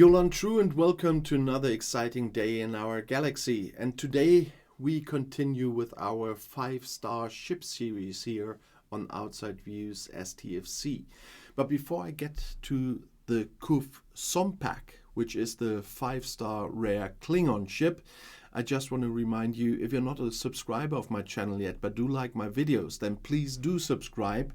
Yolan True and welcome to another exciting day in our galaxy. And today we continue with our 5-star ship series here on Outside Views STFC. But before I get to the Quv Sompek, which is the 5-star rare Klingon ship, I just want to remind you, if you're not a subscriber of my channel yet, but do like my videos, then please do subscribe.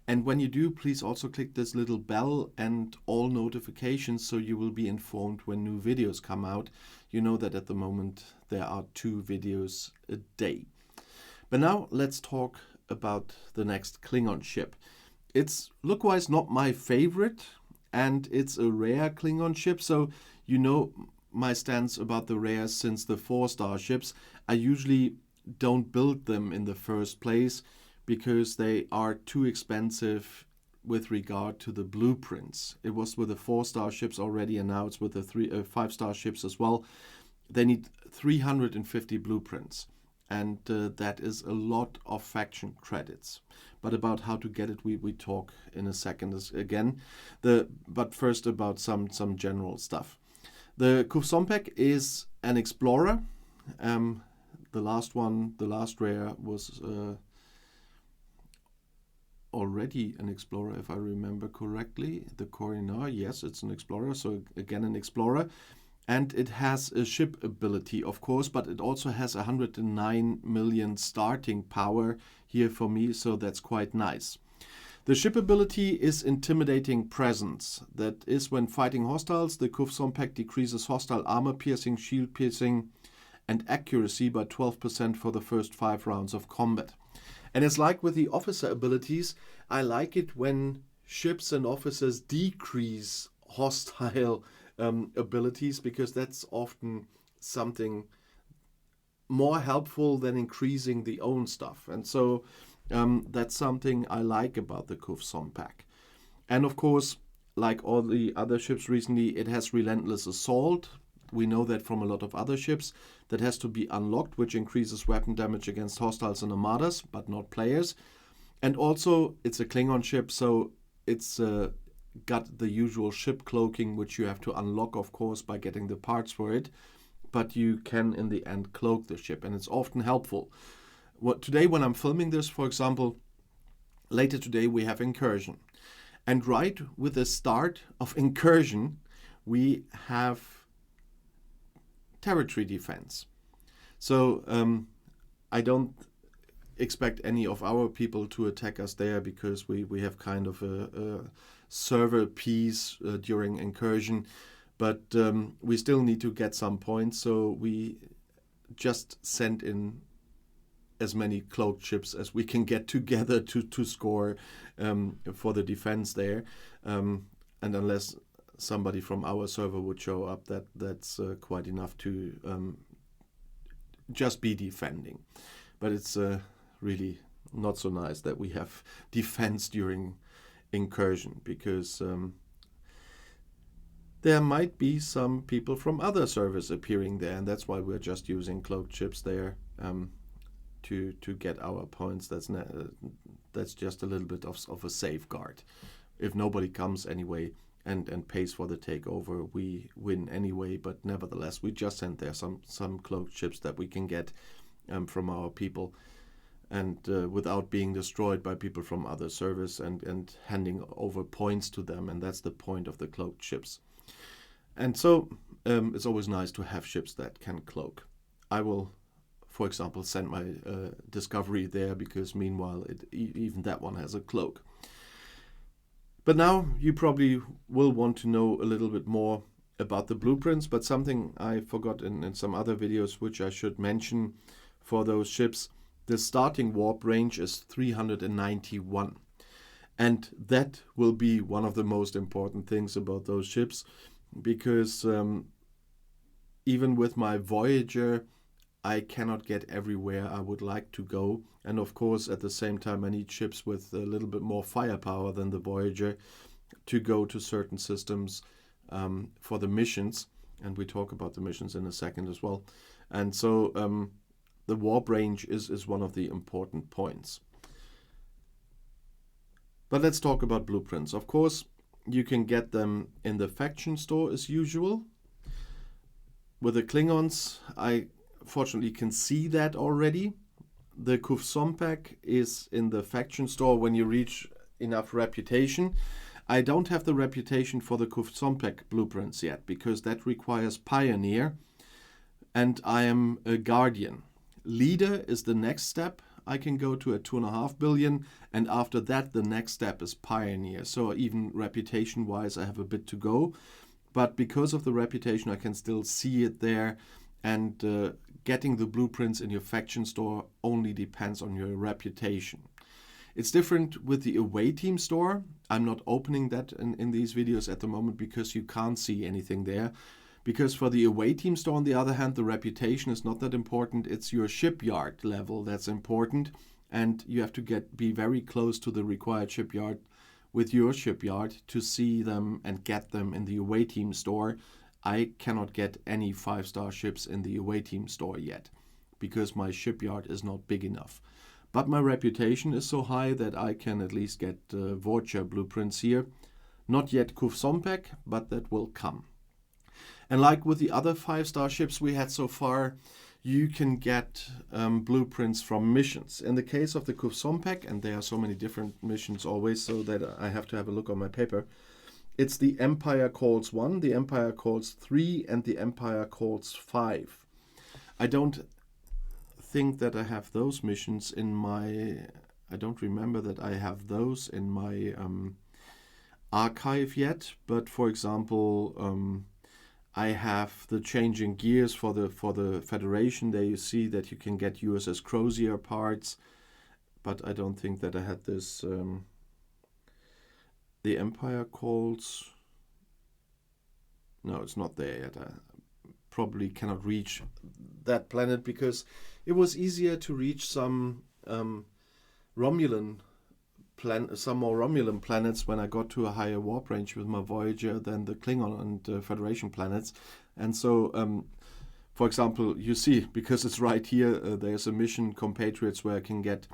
And when you do, please also click this little bell and all notifications so you will be informed when new videos come out. You know that at the moment there are 2 videos a day. But now let's talk about the next Klingon ship. It's look-wise not my favorite, and it's a rare Klingon ship, so you know my stance about the rares. Since the 4-star ships, I usually don't build them in the first place, because they are too expensive with regard to the blueprints. It was with the 4-star ships already, and now it's with the 5-star ships as well. They need 350 blueprints, and that is a lot of faction credits. But about how to get it, we talk in a second again. But first about some general stuff. The Quv Sompek is an explorer. The last rare was already an explorer, if I remember correctly. The Corinar, yes, it's an explorer, so again an explorer. And it has a ship ability, of course, but it also has 109 million starting power here for me, so that's quite nice. The ship ability is Intimidating Presence. That is, when fighting hostiles, the Quv Sompek decreases hostile armor piercing, shield piercing, and accuracy by 12% for the first 5 rounds of combat. And it's like with the officer abilities, I like it when ships and officers decrease hostile abilities, because that's often something more helpful than increasing the own stuff. And so that's something I like about the Quv Sompek. And of course, like all the other ships recently, it has Relentless Assault. We know that from a lot of other ships. That has to be unlocked, which increases weapon damage against hostiles and armadas, but not players. And also, it's a Klingon ship, so it's got the usual ship cloaking, which you have to unlock, of course, by getting the parts for it. But you can, in the end, cloak the ship, and it's often helpful. Today, when I'm filming this, for example, later today we have Incursion. And right with the start of Incursion, we have territory defense. So I don't expect any of our people to attack us there, because we have kind of a server peace during Incursion. But we still need to get some points, so we just send in as many cloaked ships as we can get together to score for the defense there. And unless somebody from our server would show up, that's quite enough to just be defending. But it's really not so nice that we have defense during Incursion, because there might be some people from other servers appearing there, and that's why we're just using cloaked ships there to get our points. That's just a little bit of a safeguard. If nobody comes anyway and pays for the takeover, we win anyway. But nevertheless, we just sent there some cloaked ships that we can get from our people, and without being destroyed by people from other servers, and handing over points to them. And that's the point of the cloaked ships. And so it's always nice to have ships that can cloak. I will, for example, send my Discovery there, because meanwhile even that one has a cloak. But now you probably will want to know a little bit more about the blueprints, but something I forgot in some other videos, which I should mention for those ships. The starting warp range is 391. And that will be one of the most important things about those ships, because even with my Voyager, I cannot get everywhere I would like to go. And of course, at the same time, I need ships with a little bit more firepower than the Voyager to go to certain systems for the missions. And we talk about the missions in a second as well. And so the warp range is one of the important points. But let's talk about blueprints. Of course, you can get them in the faction store as usual. With the Klingons, I fortunately can see that already. The Quv Sompek is in the faction store when you reach enough reputation. I don't have the reputation for the Quv Sompek blueprints yet, because that requires Pioneer, and I am a Guardian. Leader is the next step. I can go to a 2.5 billion, and after that the next step is Pioneer. So even reputation wise I have a bit to go, but because of the reputation I can still see it there, and getting the blueprints in your faction store only depends on your reputation. It's different with the away team store. I'm not opening that in these videos at the moment because you can't see anything there. Because for the away team store, on the other hand, the reputation is not that important. It's your shipyard level that's important, and you have to be very close to the required shipyard with your shipyard to see them and get them in the away team store. I cannot get any 5-star ships in the away team store yet because my shipyard is not big enough. But my reputation is so high that I can at least get Voyager blueprints here. Not yet Quv Sompek, but that will come. And like with the other 5-star ships we had so far, you can get blueprints from missions. In the case of the Quv Sompek, and there are so many different missions always, so that I have to have a look on my paper, it's the Empire Calls 1, the Empire Calls 3, and the Empire Calls 5. I don't think that I have those missions in my... I don't remember that I have those in my archive yet, but for example... I have the changing gears for the Federation. There you see that you can get USS Crozier parts, but I don't think that I had this. The Empire Calls. No, it's not there yet. I probably cannot reach that planet because it was easier to reach some Romulan some more Romulan planets when I got to a higher warp range with my Voyager than the Klingon and Federation planets. And so, for example, you see, because it's right here, there's a mission, Compatriots, where I can get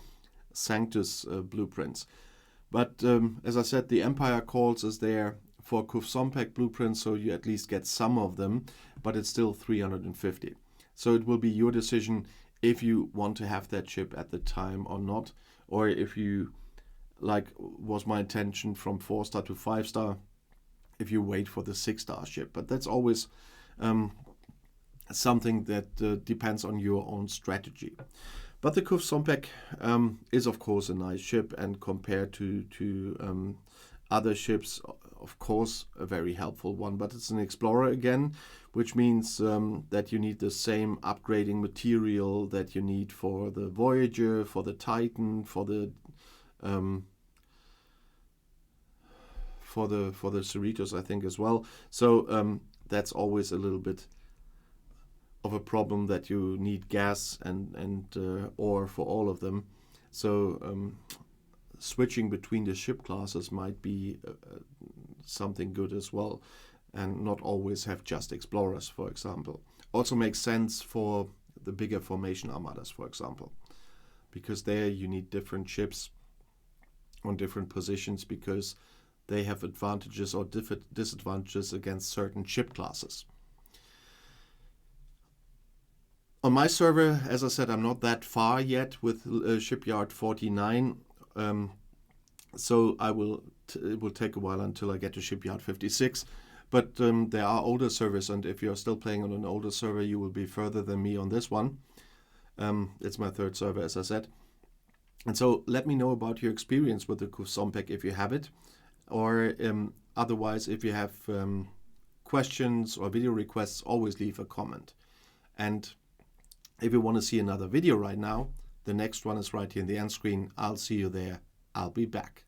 Sanctus blueprints. But as I said, the Empire Calls is there for Quv Sompek blueprints, so you at least get some of them, but it's still 350. So it will be your decision if you want to have that ship at the time or not, or if you... like was my intention from 4-star to 5-star, if you wait for the 6-star ship. But that's always something that depends on your own strategy. But the Quv Sompek is of course a nice ship, and compared to other ships, of course a very helpful one. But it's an explorer again, which means that you need the same upgrading material that you need for the Voyager, for the Titan, for the Cerritos, I think, as well. So that's always a little bit of a problem, that you need gas and ore for all of them. So switching between the ship classes might be something good as well, and not always have just explorers, for example. Also makes sense for the bigger formation armadas, for example, because there you need different ships on different positions, because they have advantages or disadvantages against certain ship classes. On my server, as I said, I'm not that far yet with Shipyard 49, so it will take a while until I get to Shipyard 56. But there are older servers, and if you're still playing on an older server, you will be further than me on this one. It's my 3rd server, as I said. And so let me know about your experience with the Quv Sompek if you have it, or otherwise, if you have questions or video requests, always leave a comment. And if you want to see another video right now, the next one is right here in the end screen. I'll see you there. I'll be back.